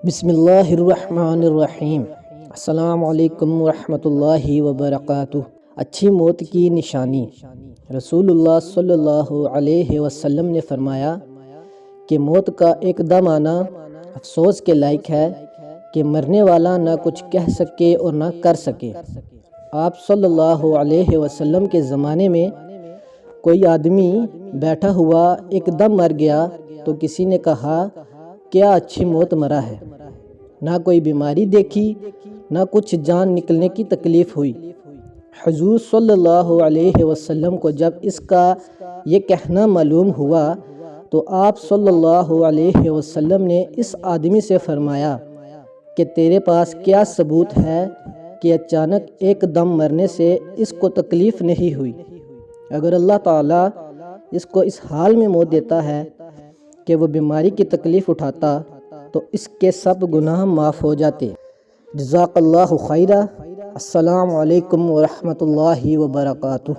بسم اللہ الرحمن الرحیم۔ السلام علیکم ورحمۃ اللہ وبرکاتہ۔ اچھی موت کی نشانی۔ رسول اللہ صلی اللہ علیہ وسلم نے فرمایا کہ موت کا ایک دم آنا افسوس کے لائق ہے کہ مرنے والا نہ کچھ کہہ سکے اور نہ کر سکے۔ آپ صلی اللہ علیہ وسلم کے زمانے میں کوئی آدمی بیٹھا ہوا ایک دم مر گیا تو کسی نے کہا کیا اچھی موت مرا ہے، نہ کوئی بیماری دیکھی نہ کچھ جان نکلنے کی تکلیف ہوئی۔ حضور صلی اللہ علیہ وسلم کو جب اس کا یہ کہنا معلوم ہوا تو آپ صلی اللہ علیہ وسلم نے اس آدمی سے فرمایا کہ تیرے پاس کیا ثبوت ہے کہ اچانک ایک دم مرنے سے اس کو تکلیف نہیں ہوئی؟ اگر اللہ تعالیٰ اس کو اس حال میں موت دیتا ہے کہ وہ بیماری کی تکلیف اٹھاتا تو اس کے سب گناہ معاف ہو جاتے۔ جزاک اللہ خیرہ۔ السلام علیکم ورحمۃ اللہ وبرکاتہ۔